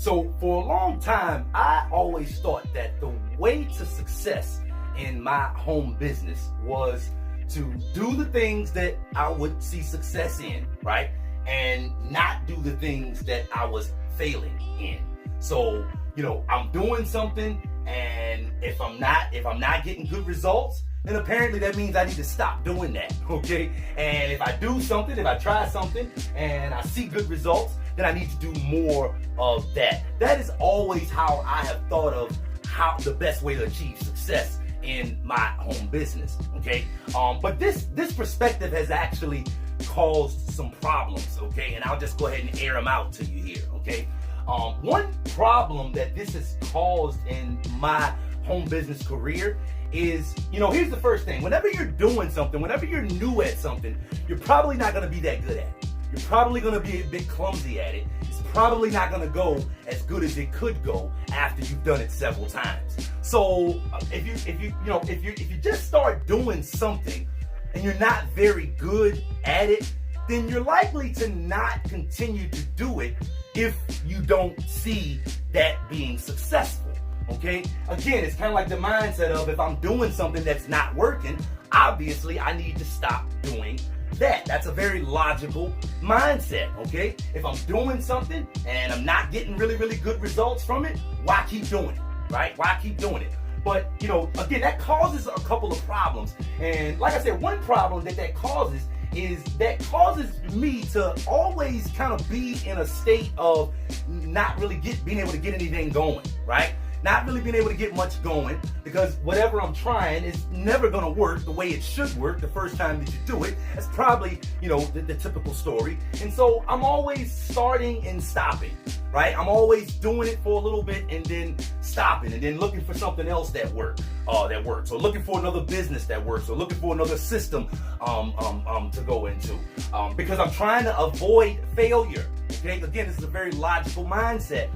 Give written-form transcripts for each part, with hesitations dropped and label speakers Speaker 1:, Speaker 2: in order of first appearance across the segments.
Speaker 1: So for a long time, I always thought that the way to success in my home business was to do the things that I would see success in, right? And not do the things that I was failing in. So, I'm doing something, and if I'm not getting good results, then apparently that means I need to stop doing that, okay? And if I do something, if I try something and I see good results, then I need to do more of that. That is always how I have thought of how the best way to achieve success in my home business, okay? But this perspective has actually caused some problems, okay? And I'll just go ahead and air them out to you here, okay? One problem that this has caused in my home business career is, here's the first thing. Whenever you're doing something, whenever you're new at something, you're probably not going to be that good at it. You're probably going to be a bit clumsy at it. It's probably not going to go as good as it could go after you've done it several times. So if you just start doing something and you're not very good at it, then you're likely to not continue to do it if you don't see that being successful. Okay? Again, it's kind of like the mindset of, if I'm doing something that's not working, obviously I need to stop doing that. That's a very logical mindset, okay? If I'm doing something and I'm not getting really, really good results from it, why keep doing it, right? Why keep doing it? But, again, that causes a couple of problems. And like I said, one problem that causes is that causes me to always kind of be in a state of not really being able to get anything going, right? Not really being able to get much going, because whatever I'm trying is never going to work the way it should work the first time that you do it. That's probably, the typical story. And so I'm always starting and stopping, right? I'm always doing it for a little bit and then stopping and then looking for something else that works, or looking for another business that works, or looking for another system to go into, because I'm trying to avoid failure. Okay, again, this is a very logical mindset.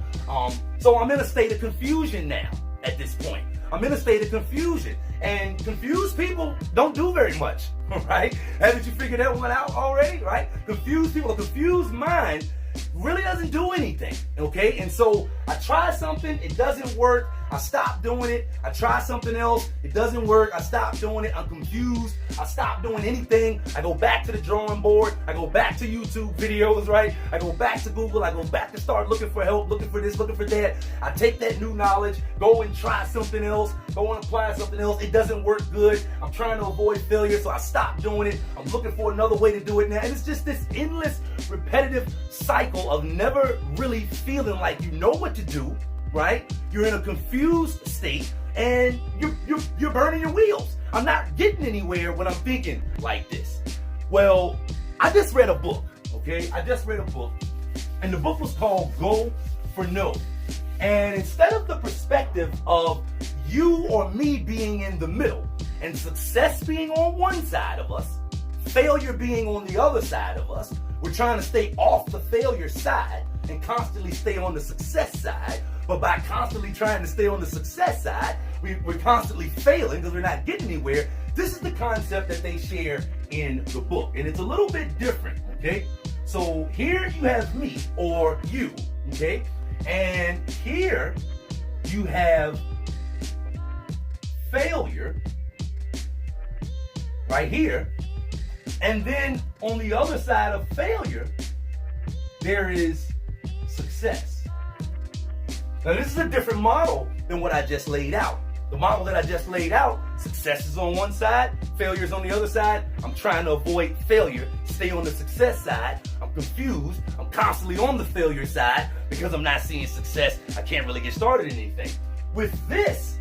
Speaker 1: So I'm in a state of confusion now at this point. I'm in a state of confusion. And confused people don't do very much, right? Haven't you figured that one out already, right? Confused people, a confused mind really doesn't do anything, okay? And so I try something, it doesn't work, I stop doing it. I try something else, it doesn't work, I stop doing it, I'm confused, I stop doing anything, I go back to the drawing board, I go back to YouTube videos, right? I go back to Google, I go back to start looking for help, looking for this, looking for that. I take that new knowledge, go and try something else, go and apply something else, it doesn't work good, I'm trying to avoid failure, so I stop doing it, I'm looking for another way to do it now, and it's just this endless, repetitive cycle of never really feeling like you know what to do, right? You're in a confused state and you're burning your wheels. I'm not getting anywhere when I'm thinking like this. Well, I just read a book, okay? I just read a book, and the book was called Go for No. And instead of the perspective of you or me being in the middle and success being on one side of us, failure being on the other side of us, we're trying to stay off the failure side and constantly stay on the success side. But by constantly trying to stay on the success side, we're constantly failing because we're not getting anywhere. This is the concept that they share in the book. And it's a little bit different, okay? So here you have me, or you, okay? And here you have failure, right here. And then on the other side of failure, there is success. Now this is a different model than what I just laid out. The model that I just laid out, success is on one side, failure is on the other side. I'm trying to avoid failure, stay on the success side. I'm confused. I'm constantly on the failure side because I'm not seeing success. I can't really get started in anything. With this,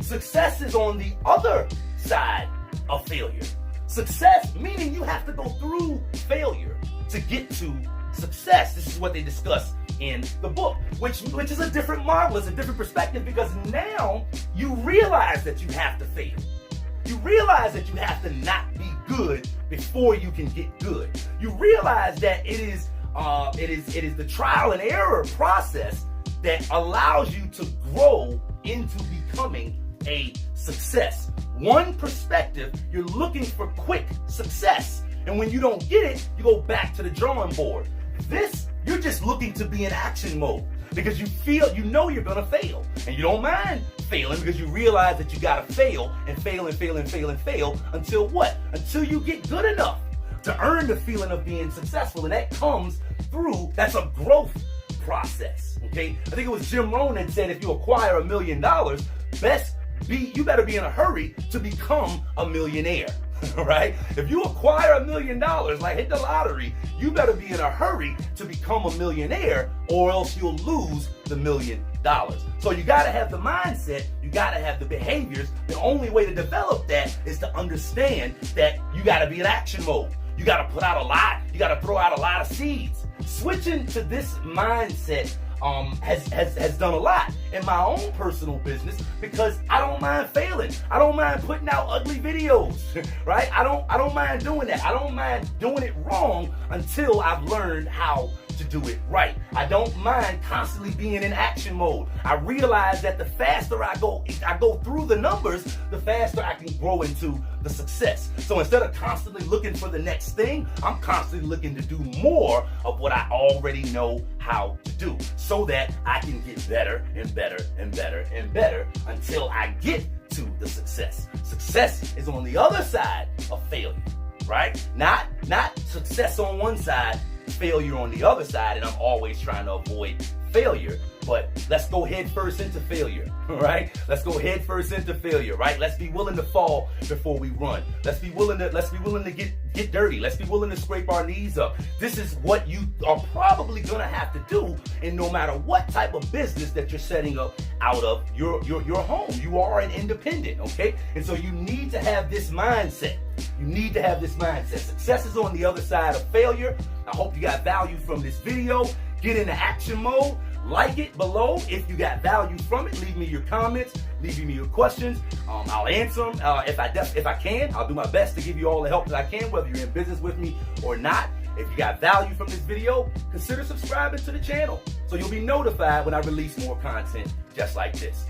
Speaker 1: success is on the other side of failure. Success, meaning you have to go through failure to get to success. This is what they discuss in the book, which is a different model. It's a different perspective because now you realize that you have to fail. You realize that you have to not be good before you can get good. You realize that it is the trial and error process that allows you to grow into becoming a success. One perspective, you're looking for quick success. And when you don't get it, you go back to the drawing board. This, you're just looking to be in action mode because you know you're gonna fail, and you don't mind failing because you realize that you gotta fail and fail and fail and fail and fail until what? Until you get good enough to earn the feeling of being successful, and that comes through, that's a growth process, okay? I think it was Jim Rohn that said if you acquire $1 million, you better be in a hurry to become a millionaire. Right? If you acquire $1 million, like hit the lottery, you better be in a hurry to become a millionaire, or else you'll lose the $1 million. So you got to have the mindset, you got to have the behaviors. The only way to develop that is to understand that you got to be in action mode. You got to put out a lot, you got to throw out a lot of seeds. Switching to this mindset has done a lot in my own personal business, because I don't mind failing. I don't mind putting out ugly videos, right? I don't mind doing that. I don't mind doing it wrong until I've learned how to do it right. I don't mind constantly being in action mode. I realize that the faster I go through the numbers, the faster I can grow into the success. So instead of constantly looking for the next thing, I'm constantly looking to do more of what I already know how to do, so that I can get better and better and better and better until I get to the success. Success is on the other side of failure, right? Not success on one side, failure on the other side, and I'm always trying to avoid failure. But let's go head first into failure, right? Let's go head first into failure, right? Let's be willing to fall before we run. Let's be willing to get dirty. Let's be willing to scrape our knees up. This is what you are probably gonna have to do, and no matter what type of business that you're setting up out of your home. You are an independent, okay? And so you need to have this mindset. You need to have this mindset. Success is on the other side of failure. I hope you got value from this video. Get into action mode. Like it below if you got value from it. Leave me your comments. Leave me your questions. I'll answer them if I can. I'll do my best to give you all the help that I can, whether you're in business with me or not. If you got value from this video, consider subscribing to the channel so you'll be notified when I release more content just like this.